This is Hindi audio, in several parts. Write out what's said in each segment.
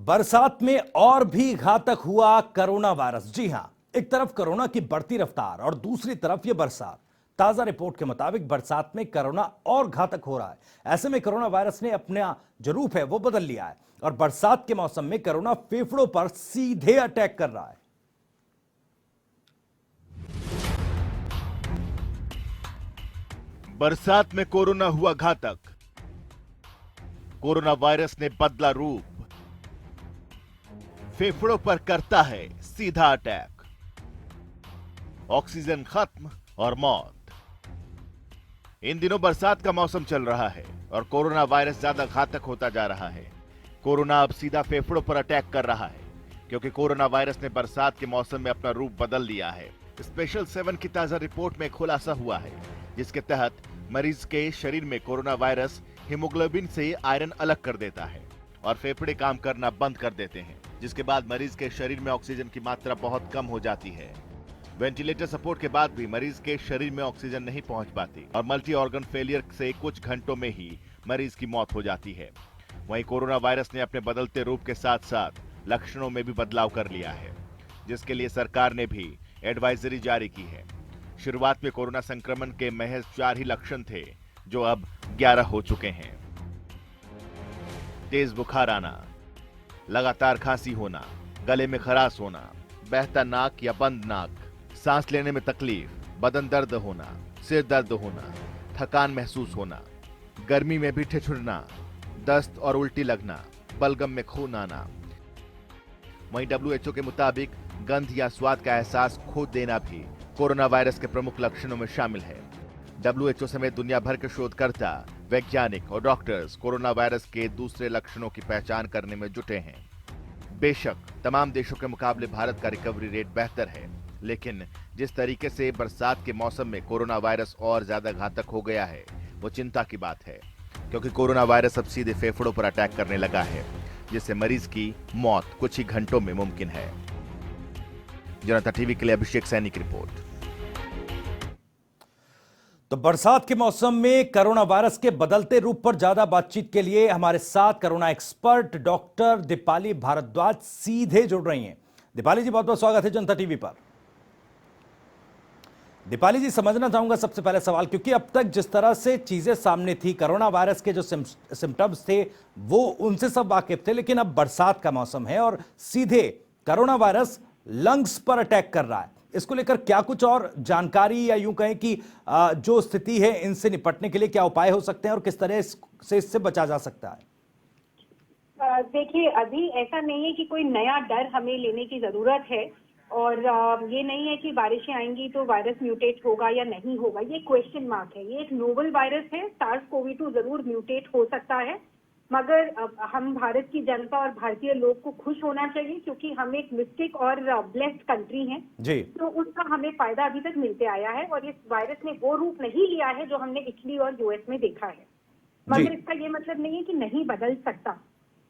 बरसात में और भी घातक हुआ कोरोना वायरस। जी हां, एक तरफ कोरोना की बढ़ती रफ्तार और दूसरी तरफ ये बरसात। ताजा रिपोर्ट के मुताबिक बरसात में कोरोना और घातक हो रहा है। ऐसे में कोरोना वायरस ने अपना जो रूप है वो बदल लिया है और बरसात के मौसम में कोरोना फेफड़ों पर सीधे अटैक कर रहा है। बरसात में कोरोना हुआ घातक। कोरोना वायरस ने बदला रूप, फेफड़ों पर करता है सीधा अटैक। ऑक्सीजन खत्म और मौत। इन दिनों बरसात का मौसम चल रहा है और कोरोना वायरस ज्यादा घातक होता जा रहा है। कोरोना अब सीधा फेफड़ों पर अटैक कर रहा है क्योंकि कोरोना वायरस ने बरसात के मौसम में अपना रूप बदल लिया है। स्पेशल 7 की ताजा रिपोर्ट में खुलासा हुआ है जिसके तहत मरीज के शरीर में कोरोना वायरस हीमोग्लोबिन से आयरन अलग कर देता है और फेफड़े काम करना बंद कर देते हैं, जिसके बाद मरीज के शरीर में ऑक्सीजन की मात्रा बहुत कम हो जाती है। वेंटिलेटर सपोर्ट के बाद भी मरीज के शरीर में ऑक्सीजन नहीं पहुंच पाती और मल्टी ऑर्गन फेलियर से कुछ घंटों में ही मरीज की मौत हो जाती है। वहीं कोरोना वायरस ने अपने बदलते रूप के साथ साथ लक्षणों में भी बदलाव कर लिया है, जिसके लिए सरकार ने भी एडवाइजरी जारी की है। शुरुआत में कोरोना संक्रमण के महज 4 ही लक्षण थे, जो अब 11 हो चुके हैं। तेज बुखार आना, लगातार खांसी होना, गले में खराश होना, बहता नाक या बंद नाक, सांस लेने में तकलीफ, बदन दर्द होना, सिर दर्द होना, थकान महसूस होना, गर्मी में भी ठिठुरना, दस्त और उल्टी लगना, बलगम में खून आना। वहीं WHO के मुताबिक गंध या स्वाद का एहसास खो देना भी कोरोना वायरस के प्रमुख लक्षणों में शामिल है। WHO समेत दुनिया भर के शोधकर्ता, वैज्ञानिक और डॉक्टर्स कोरोना वायरस के दूसरे लक्षणों की पहचान करने में जुटे हैं। बेशक तमाम देशों के मुकाबले भारत का रिकवरी रेट बेहतर है, लेकिन जिस तरीके से बरसात के मौसम में कोरोना वायरस और ज्यादा घातक हो गया है वो चिंता की बात है, क्योंकि कोरोना वायरस अब सीधे फेफड़ों पर अटैक करने लगा है, जिससे मरीज की मौत कुछ ही घंटों में मुमकिन है। जनता टीवी के लिए अभिषेक सैनी की रिपोर्ट। तो बरसात के मौसम में कोरोना वायरस के बदलते रूप पर ज्यादा बातचीत के लिए हमारे साथ corona expert doctor Deepali Bhardwaj सीधे जुड़ रही हैं। दीपाली जी, बहुत बहुत स्वागत है जनता टीवी पर। दीपाली जी, समझना चाहूंगा सबसे पहले सवाल, क्योंकि अब तक जिस तरह से चीजें सामने थी, कोरोना वायरस के जो सिम्टम्स थे वो उनसे सब वाकिफ थे, लेकिन अब बरसात का मौसम है और सीधे कोरोना वायरस लंग्स पर अटैक कर रहा है। इसको लेकर क्या कुछ और जानकारी या यूं कहें कि जो स्थिति है इनसे निपटने के लिए क्या उपाय हो सकते हैं और किस तरह से इससे बचा जा सकता है? देखिए, अभी ऐसा नहीं है कि कोई नया डर हमें लेने की जरूरत है और ये नहीं है कि बारिशें आएंगी तो वायरस म्यूटेट होगा या नहीं होगा। ये क्वेश्चन मार्क है। ये एक नोवल वायरस है। SARS-CoV-2 जरूर म्यूटेट हो सकता है, मगर हम भारत की जनता और भारतीय लोग को खुश होना चाहिए क्योंकि हम एक मिस्टिक और ब्लेस्ड कंट्री हैं जी। तो उसका हमें फायदा अभी तक मिलते आया है और इस वायरस ने वो रूप नहीं लिया है जो हमने इटली और US में देखा है। मगर इसका ये मतलब नहीं है कि नहीं बदल सकता।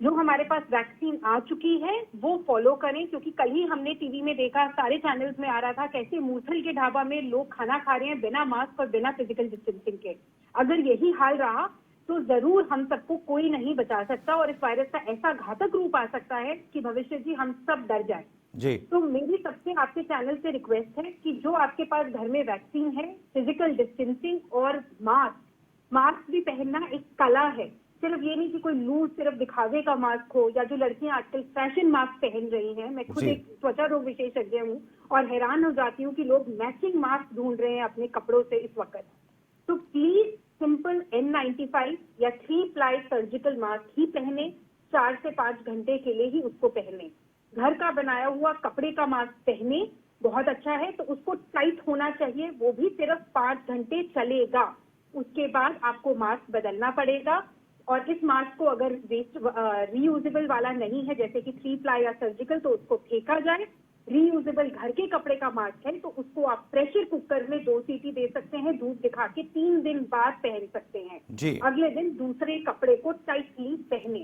जो हमारे पास वैक्सीन आ चुकी है वो फॉलो करें, क्योंकि कल ही हमने टीवी में देखा, सारे चैनल्स में आ रहा था कैसे मूर्थल के ढाबा में लोग खाना खा रहे हैं बिना मास्क और बिना फिजिकल डिस्टेंसिंग के। अगर यही हाल रहा तो जरूर हम सबको कोई नहीं बचा सकता और इस वायरस का ऐसा घातक रूप आ सकता है कि भविष्य जी हम सब डर जाए जी। तो मेरी सबसे आपके चैनल से रिक्वेस्ट है कि जो आपके पास घर में वैक्सीन है, फिजिकल डिस्टेंसिंग और मास्क भी पहनना एक कला है। सिर्फ ये नहीं कि कोई लूज सिर्फ दिखावे का मास्क हो, या जो लड़कियां आजकल फैशन मास्क पहन रही हैं। मैं खुद एक त्वचा रोग विशेषज्ञ हूँ और हैरान हो जाती हूँ कि लोग मैचिंग मास्क ढूंढ रहे हैं अपने कपड़ों से इस वक्त। तो प्लीज सिंपल N95 या 3 प्लाई सर्जिकल मास्क ही पहने, 4 से 5 घंटे के लिए ही उसको पहने। घर का बनाया हुआ कपड़े का मास्क पहने, बहुत अच्छा है, तो उसको टाइट होना चाहिए, वो भी सिर्फ 5 घंटे चलेगा। उसके बाद आपको मास्क बदलना पड़ेगा और इस मास्क को अगर रीयूजेबल वाला नहीं है, जैसे कि 3 प्लाई या सर्जिकल, तो उसको फेंका जाए। रीयूजेबल घर के कपड़े का मास्क है तो उसको आप प्रेशर कुकर में 2 सीटी दे सकते हैं, धूप दिखा के 3 दिन बाद पहन सकते हैं जी। अगले दिन दूसरे कपड़े को टाइटली पहने।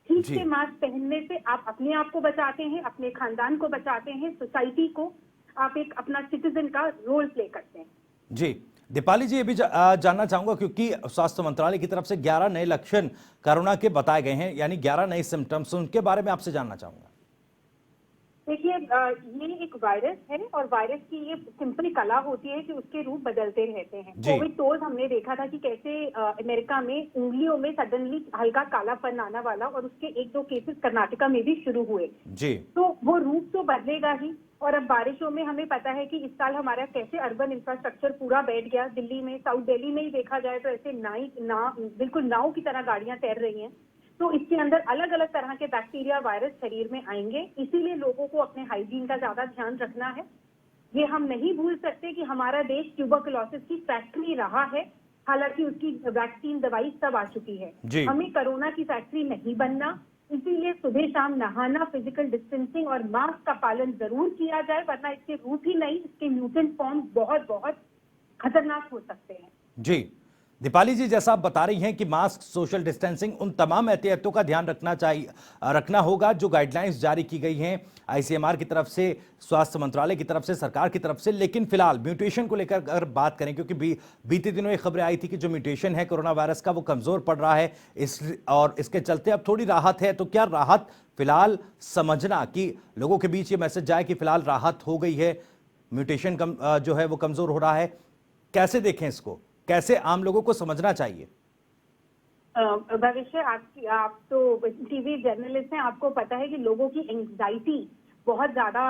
ठीक से मास्क पहनने से आप अपने आप को बचाते हैं, अपने खानदान को बचाते हैं, सोसाइटी को आप एक अपना सिटीजन का रोल प्ले करते हैं जी। दीपाली जी, ये भी जानना चाहूंगा क्योंकि स्वास्थ्य मंत्रालय की तरफ से 11 नए लक्षण कोरोना के बताए गए हैं, यानी 11 नए सिम्टम्स, उनके बारे में आपसे जानना चाहूंगा। देखिए, ये एक वायरस है और वायरस की ये सिंपल कला होती है कि उसके रूप बदलते रहते हैं। जी। कोविड टोज हमने देखा था कि कैसे अमेरिका में उंगलियों में सडनली हल्का कालापन आना वाला, और उसके 1-2 केसेस कर्नाटका में भी शुरू हुए। जी। तो वो रूप तो बदलेगा ही। और अब बारिशों में हमें पता है कि इस साल हमारा कैसे अर्बन इंफ्रास्ट्रक्चर पूरा बैठ गया। दिल्ली में, साउथ दिल्ली में ही देखा जाए तो ऐसे बिल्कुल नाव की तरह गाड़ियां तैर रही हैं। तो इसके अंदर अलग अलग तरह के बैक्टीरिया, वायरस शरीर में आएंगे। इसीलिए लोगों को अपने हाइजीन का ज्यादा ध्यान रखना है। ये हम नहीं भूल सकते कि हमारा देश ट्यूबरकुलोसिस की फैक्ट्री रहा है, हालांकि उसकी वैक्सीन, दवाई सब आ चुकी है। जी। हमें कोरोना की फैक्ट्री नहीं बनना, इसीलिए सुबह शाम नहाना, फिजिकल डिस्टेंसिंग और मास्क का पालन जरूर किया जाए, वरना इसके रूट ही नहीं, इसके म्यूटेंट फॉर्म बहुत बहुत खतरनाक हो सकते हैं। जी। दीपाली जी, जैसा आप बता रही हैं कि मास्क, सोशल डिस्टेंसिंग, उन तमाम एहतियातों का ध्यान रखना होगा जो गाइडलाइंस जारी की गई हैं आईसीएमआर की तरफ से, स्वास्थ्य मंत्रालय की तरफ से, सरकार की तरफ से। लेकिन फिलहाल म्यूटेशन को लेकर अगर बात करें, क्योंकि बीते दिनों ये खबरें आई थी कि जो म्यूटेशन है कोरोना वायरस का वो कमजोर पड़ रहा है, और इसके चलते अब थोड़ी राहत है। तो क्या राहत फिलहाल समझना कि लोगों के बीच ये मैसेज जाए कि फिलहाल राहत हो गई है, म्यूटेशन जो है वो कमजोर हो रहा है, कैसे देखें इसको, कैसे आम लोगों को समझना चाहिए? भविष्य, आप तो टीवी जर्नलिस्ट हैं, आपको पता है कि लोगों की एंजाइटी बहुत ज्यादा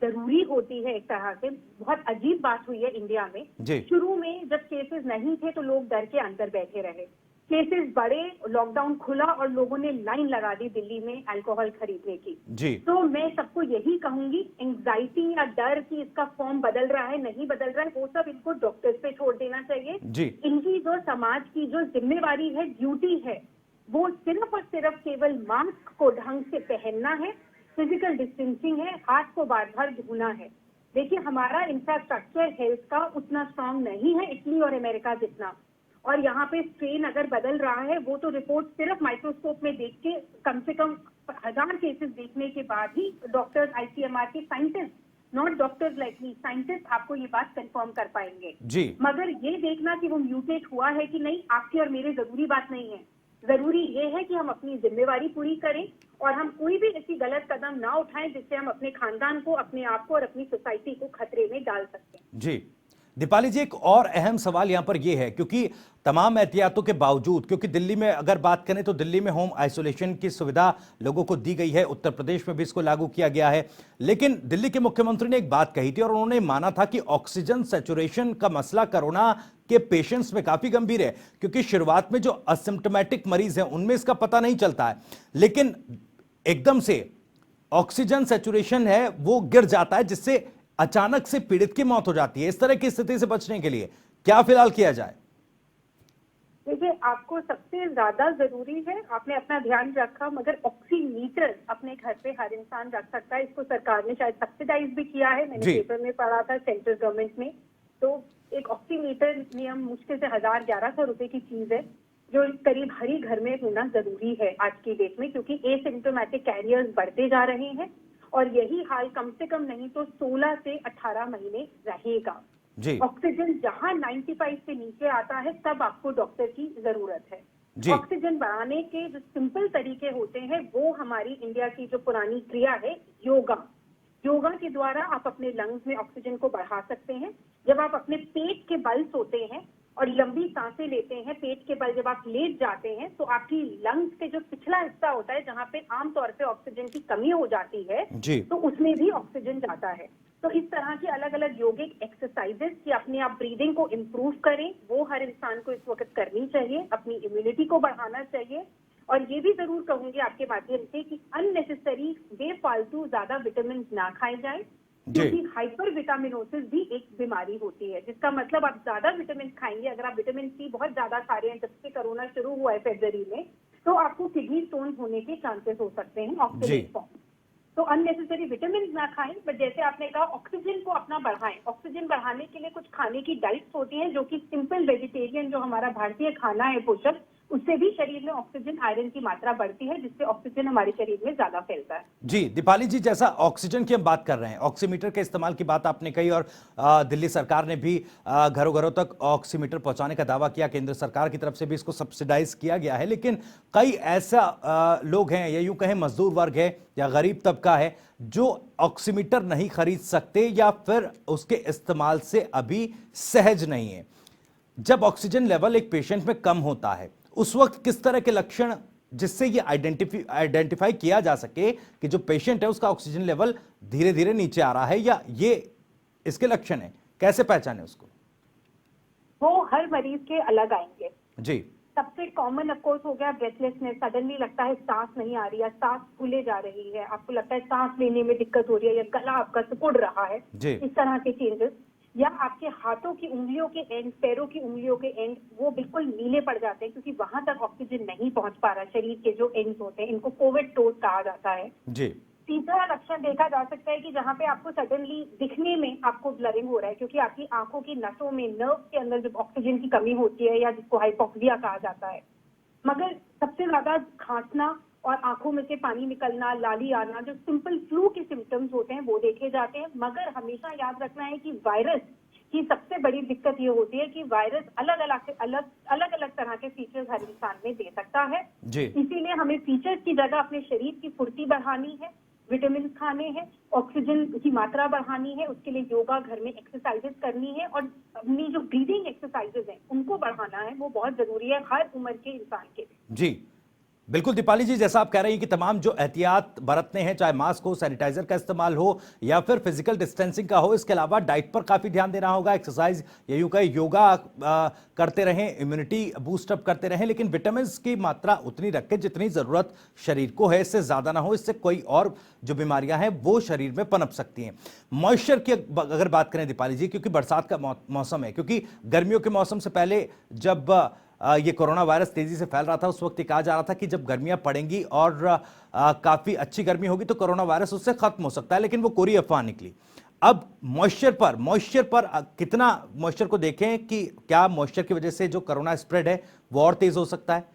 जरूरी होती है। एक तरह से बहुत अजीब बात हुई है इंडिया में। जी। शुरू में जब केसेस नहीं थे तो लोग डर के अंदर बैठे रहे। केसेस बढ़े, लॉकडाउन खुला और लोगों ने लाइन लगा दी दिल्ली में अल्कोहल खरीदने की। जी। तो मैं सबको यही कहूंगी, एंजाइटी या डर की इसका फॉर्म बदल रहा है, नहीं बदल रहा है, वो सब इनको डॉक्टर्स पे छोड़ देना चाहिए। जी। इनकी जो समाज की जो जिम्मेवारी है, ड्यूटी है, वो सिर्फ और सिर्फ केवल मास्क को ढंग से पहनना है, फिजिकल डिस्टेंसिंग है, हाथ को बार बार धोना है। देखिए, हमारा इंफ्रास्ट्रक्चर हेल्थ का उतना स्ट्रांग नहीं है इटली और अमेरिका जितना, और यहाँ पे स्ट्रेन अगर बदल रहा है, वो तो रिपोर्ट सिर्फ माइक्रोस्कोप में देख के, कम से कम 1000 केसेस देखने के बाद ही डॉक्टर्स, आईसीएमआर के scientist, not doctors like me, scientist आपको ये बात कंफर्म कर पाएंगे। जी। मगर ये देखना कि वो म्यूटेट हुआ है कि नहीं, आपकी और मेरे जरूरी बात नहीं है। जरूरी ये है कि हम अपनी जिम्मेवारी पूरी करें और हम कोई भी ऐसी गलत कदम ना उठाएं जिससे हम अपने खानदान को, अपने आप को और अपनी सोसाइटी को खतरे में डाल सकते हैं। जी। दीपाली जी, एक और अहम सवाल यहां पर यह है, क्योंकि तमाम एहतियातों के बावजूद, क्योंकि दिल्ली में अगर बात करें तो दिल्ली में होम आइसोलेशन की सुविधा लोगों को दी गई है, उत्तर प्रदेश में भी इसको लागू किया गया है। लेकिन दिल्ली के मुख्यमंत्री ने एक बात कही थी और उन्होंने माना था कि ऑक्सीजन सैचुरेशन का मसला कोरोना के पेशेंट्स में काफी गंभीर है, क्योंकि शुरुआत में जो असिम्प्टोमेटिक मरीज हैं उनमें इसका पता नहीं चलता है, लेकिन एकदम से ऑक्सीजन सैचुरेशन है वो गिर जाता है, जिससे अचानक से पीड़ित की मौत हो जाती है। इस तरह की स्थिति से बचने के लिए क्या फिलहाल किया जाए? देखिए, आपको सबसे ज्यादा जरूरी है, आपने अपना ध्यान रखा, मगर ऑक्सीमीटर अपने घर पे हर इंसान रख सकता है। इसको सरकार ने शायद सब्सिडाइज भी किया है, मैंने पेपर में पढ़ा था सेंट्रल गवर्नमेंट में। तो एक ऑक्सीमीटर नियम मुश्किल से 1000-1100 रुपए की चीज है, जो करीब हर ही घर में होना जरूरी है आज की डेट में, क्योंकि एसिम्प्टोमेटिक कैरियर्स बढ़ते जा रहे हैं और यही हाल कम से कम नहीं तो 16 से 18 महीने रहेगा। ऑक्सीजन जहां 95 से नीचे आता है तब आपको डॉक्टर की जरूरत है। ऑक्सीजन बढ़ाने के जो सिंपल तरीके होते हैं वो हमारी इंडिया की जो पुरानी क्रिया है, योगा के द्वारा आप अपने लंग्स में ऑक्सीजन को बढ़ा सकते हैं। जब आप अपने पेट के बल सोते हैं और लंबी सांसें लेते हैं, पेट के बल जब आप लेट जाते हैं तो आपकी लंग्स के जो पिछला हिस्सा होता है जहां पे आमतौर पे ऑक्सीजन की कमी हो जाती है, तो उसमें भी ऑक्सीजन जाता है। तो इस तरह की अलग अलग योगिक एक्सरसाइजेस कि अपने आप ब्रीदिंग को इम्प्रूव करें, वो हर इंसान को इस वक्त करनी चाहिए, अपनी इम्यूनिटी को बढ़ाना चाहिए। और ये भी जरूर कहूंगी आपके माध्यम से कि अननेसेसरी बेफालतू ज्यादा विटामिन ना खाए जाए, क्योंकि हाइपर विटामिनोसिस भी एक बीमारी होती है, जिसका मतलब आप ज्यादा विटामिन खाएंगे। अगर आप विटामिन सी बहुत ज्यादा खा रहे हैं, जब से कोरोना शुरू हुआ है फरवरी में, तो आपको किडनी स्टोन होने के चांसेस हो सकते हैं ऑक्सीजन फॉर्म। तो अननेसेसरी विटामिन ना खाएं, बट जैसे आपने कहा ऑक्सीजन को अपना बढ़ाएं। ऑक्सीजन बढ़ाने के लिए कुछ खाने की डाइट्स होती हैं जो कि सिंपल वेजिटेरियन जो हमारा भारतीय खाना है पोषक, उससे भी शरीर में ऑक्सीजन आयरन की मात्रा बढ़ती है, जिससे ऑक्सीजन हमारे शरीर में ज्यादा फैलता है। जी दीपाली जी, जैसा ऑक्सीजन की हम बात कर रहे हैं, ऑक्सीमीटर के इस्तेमाल की बात आपने कही और दिल्ली सरकार ने भी घरों घरों तक ऑक्सीमीटर पहुंचाने का दावा किया, केंद्र सरकार की तरफ से भी इसको सब्सिडाइज किया गया है। लेकिन कई ऐसा लोग हैं, या यूं कहें मजदूर वर्ग है या गरीब तबका है, जो ऑक्सीमीटर नहीं खरीद सकते या फिर उसके इस्तेमाल से अभी सहज नहीं है। जब ऑक्सीजन लेवल एक पेशेंट में कम होता है, उस वक्त किस तरह के लक्षण, जिससे ये आइडेंटिफाई किया जा सके कि जो पेशेंट है उसका ऑक्सीजन लेवल धीरे धीरे नीचे आ रहा है या ये इसके लक्षण है, कैसे पहचाने उसको? वो हर मरीज के अलग आएंगे जी। सबसे कॉमन ऑफ कोर्स हो गया ब्रेथलेसनेस, सडनली लगता है सांस नहीं आ रही है, सांस फूले जा रही है, आपको लगता है सांस लेने में दिक्कत हो रही है या गला आपका सिकुड़ रहा है, जी। इस तरह के चेंजेस। या आपके हाथों की उंगलियों के एंड, पैरों की उंगलियों के एंड वो बिल्कुल नीले पड़ जाते हैं, क्योंकि वहां तक ऑक्सीजन नहीं पहुंच पा रहा। शरीर के जो एंड्स होते हैं, इनको कोविड टोज कहा जाता है। जी। तीसरा लक्षण देखा जा सकता है कि जहाँ पे आपको सडनली दिखने में आपको ब्लरिंग हो रहा है, क्योंकि आपकी आंखों की नसों में, नर्व के अंदर जब ऑक्सीजन की कमी होती है, या जिसको हाइपोक्सिया कहा जाता है। मगर सबसे ज्यादा खांसना और आंखों में से पानी निकलना, लाली आना, जो सिंपल फ्लू के सिम्टम्स होते हैं वो देखे जाते हैं। मगर हमेशा याद रखना है कि वायरस की सबसे बड़ी दिक्कत ये होती है कि वायरस अलग अलग तरह के फीचर्स हर इंसान में दे सकता है। जी। इसीलिए हमें फीचर्स की जगह अपने शरीर की फुर्ती बढ़ानी है, विटामिन खाने हैं, ऑक्सीजन की मात्रा बढ़ानी है, उसके लिए योगा, घर में एक्सरसाइजेस करनी है, और अपनी जो ब्रीदिंग एक्सरसाइजेस हैं उनको बढ़ाना है। वो बहुत जरूरी है हर उम्र के इंसान के लिए। जी बिल्कुल दीपाली जी, जैसा आप कह रही हैं कि तमाम जो एहतियात बरतने हैं, चाहे मास्क हो, सैनिटाइजर का इस्तेमाल हो या फिर फिजिकल डिस्टेंसिंग का हो, इसके अलावा डाइट पर काफी ध्यान देना होगा, एक्सरसाइज या यूं कहें योगा करते रहें, इम्यूनिटी बूस्टअप करते रहें, लेकिन विटामिन की मात्रा उतनी रखें जितनी जरूरत शरीर को है, इससे ज्यादा ना हो, इससे कोई और जो बीमारियां हैं वो शरीर में पनप सकती हैं। मॉइस्चर की अगर बात करें दीपाली जी, क्योंकि बरसात का मौसम है, क्योंकि गर्मियों के मौसम से पहले जब ये कोरोना वायरस तेजी से फैल रहा था, उस वक्त ये कहा जा रहा था कि जब गर्मियां पड़ेंगी और काफी अच्छी गर्मी होगी तो कोरोना वायरस उससे खत्म हो सकता है, लेकिन वो कोरी अफवाह निकली। अब मॉइस्चर पर कितना मॉइस्चर को देखें कि क्या मॉइस्चर की वजह से जो कोरोना स्प्रेड है वो और तेज हो सकता है?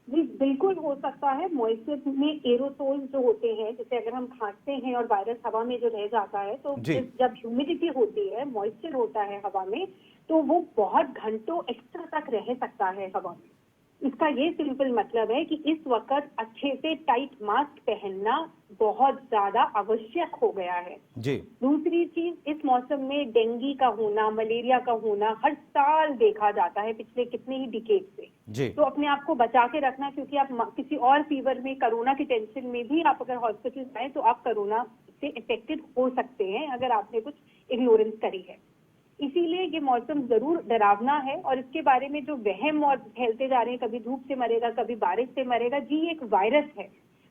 जी बिल्कुल हो सकता है। मॉइस्चर में एरोसोल जो होते हैं, जैसे अगर हम खांसते हैं और वायरस हवा में जो रह जाता है, तो जब ह्यूमिडिटी होती है, मॉइस्चर होता है हवा में, तो वो बहुत घंटों एक्स्ट्रा तक रह सकता है हवा में। इसका ये सिंपल मतलब है कि इस वक्त अच्छे से टाइट मास्क पहनना बहुत ज्यादा आवश्यक हो गया है। जी। दूसरी चीज, इस मौसम में डेंगू का होना, मलेरिया का होना हर साल देखा जाता है पिछले कितने ही डिकेड से। जी। तो अपने आप को बचा के रखना, क्योंकि आप किसी और फीवर में, कोरोना की टेंशन में भी आप अगर हॉस्पिटल जाए तो आप कोरोना से इफेक्टेड हो सकते हैं अगर आपने कुछ इग्नोरेंस करी है। इसीलिए ये मौसम जरूर डरावना है, और इसके बारे में जो वहम और फैलते जा रहे हैं, कभी धूप से मरेगा, कभी बारिश से मरेगा, जी एक वायरस है।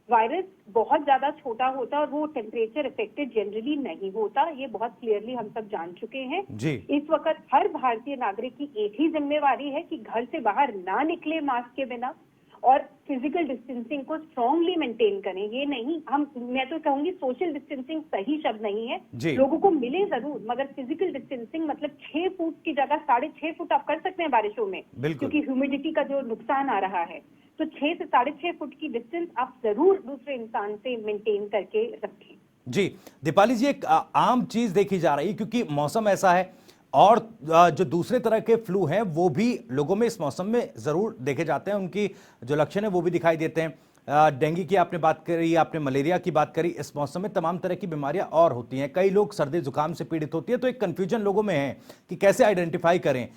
वायरस बहुत ज्यादा छोटा होता है और वो टेम्परेचर इफेक्टेड जनरली नहीं होता, ये बहुत क्लियरली हम सब जान चुके हैं। जी। इस वक्त हर भारतीय नागरिक की एक ही जिम्मेवारी है कि घर से बाहर ना निकले मास्क के बिना, और फिजिकल डिस्टेंसिंग को स्ट्रांगली मेंटेन करें। ये नहीं, मैं तो कहूंगी सोशल डिस्टेंसिंग सही शब्द नहीं है, लोगों को मिले जरूर, मगर फिजिकल डिस्टेंसिंग मतलब 6 फुट की जगह 6.5 फुट आप कर सकते हैं बारिशों में, क्योंकि ह्यूमिडिटी का जो नुकसान आ रहा है। तो 6 से 6.5 फुट की डिस्टेंस आप जरूर दूसरे इंसान से मेंटेन करके रखें। जी दीपाली जी, एक आम चीज देखी जा रही है, क्योंकि मौसम ऐसा है और जो दूसरे तरह के फ्लू हैं वो भी लोगों में इस मौसम में जरूर देखे जाते हैं, उनकी जो लक्षण है वो भी दिखाई देते हैं। डेंगू की आपने बात करी, आपने मलेरिया की बात करी, इस मौसम में तमाम तरह की बीमारियां और होती हैं, कई लोग सर्दी जुकाम से पीड़ित होती है, तो एक कंफ्यूजन लोगों में है कि कैसे आइडेंटिफाई करें,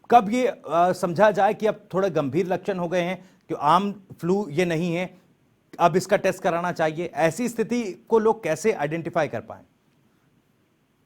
कब ये समझा जाए कि अब थोड़े गंभीर लक्षण हो गए हैं, कि आम फ्लू ये नहीं है, अब इसका टेस्ट कराना चाहिए, ऐसी स्थिति को लोग कैसे आइडेंटिफाई कर पाए?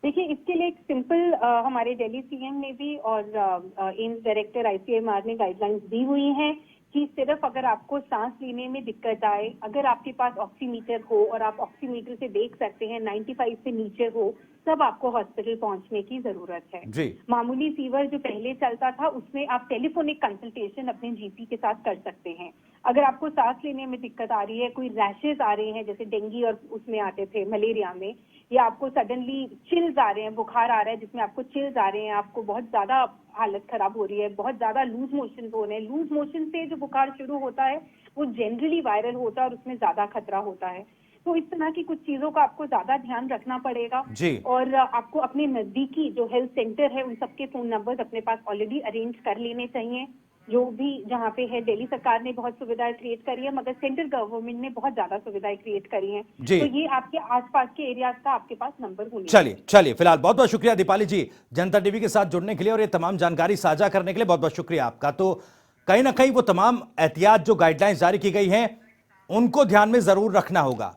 देखिए, इसके लिए एक सिंपल हमारे दिल्ली सीएम ने भी और एम्स डायरेक्टर आईसीएमआर ने गाइडलाइंस दी हुई हैं कि सिर्फ अगर आपको सांस लेने में दिक्कत आए, अगर आपके पास ऑक्सीमीटर हो और आप ऑक्सीमीटर से देख सकते हैं 95 से नीचे हो, तब आपको हॉस्पिटल पहुंचने की जरूरत है। जी। मामूली फीवर जो पहले चलता था उसमें आप टेलीफोनिक कंसल्टेशन अपने जीपी के साथ कर सकते हैं। अगर आपको सांस लेने में दिक्कत आ रही है, कोई रैशेस आ रहे हैं जैसे डेंगू और उसमें आते थे मलेरिया में, या आपको सडनली चिल्स आ रहे हैं, बुखार आ रहा है जिसमें आपको चिल्स आ रहे हैं, आपको बहुत ज्यादा हालत खराब हो रही है, बहुत ज्यादा लूज मोशन हो रहे हैं। लूज मोशन से जो बुखार शुरू होता है वो जनरली वायरल होता है और उसमें ज्यादा खतरा होता है। तो इस तरह की कुछ चीजों का आपको ज्यादा ध्यान रखना पड़ेगा जी। और आपको अपने नजदीकी जो हेल्थ सेंटर है उन सबके फोन नंबर्स अपने पास ऑलरेडी अरेंज कर लेने चाहिए। जो भी जहाँ पे है, दिल्ली सरकार ने बहुत सुविधाएं क्रिएट करी है, मगर सेंट्रल गवर्नमेंट ने बहुत ज्यादा सुविधाएं क्रिएट करी हैं। जी। तो ये आपके आसपास के एरियाज का आपके पास नंबर होने चलिए फिलहाल बहुत बहुत शुक्रिया दीपाली जी जनता टीवी के साथ जुड़ने के लिए और ये तमाम जानकारी साझा करने के लिए बहुत बहुत शुक्रिया आपका। तो कहीं ना कहीं वो तमाम एहतियात जो गाइडलाइंस जारी की गई हैं उनको ध्यान में जरूर रखना होगा।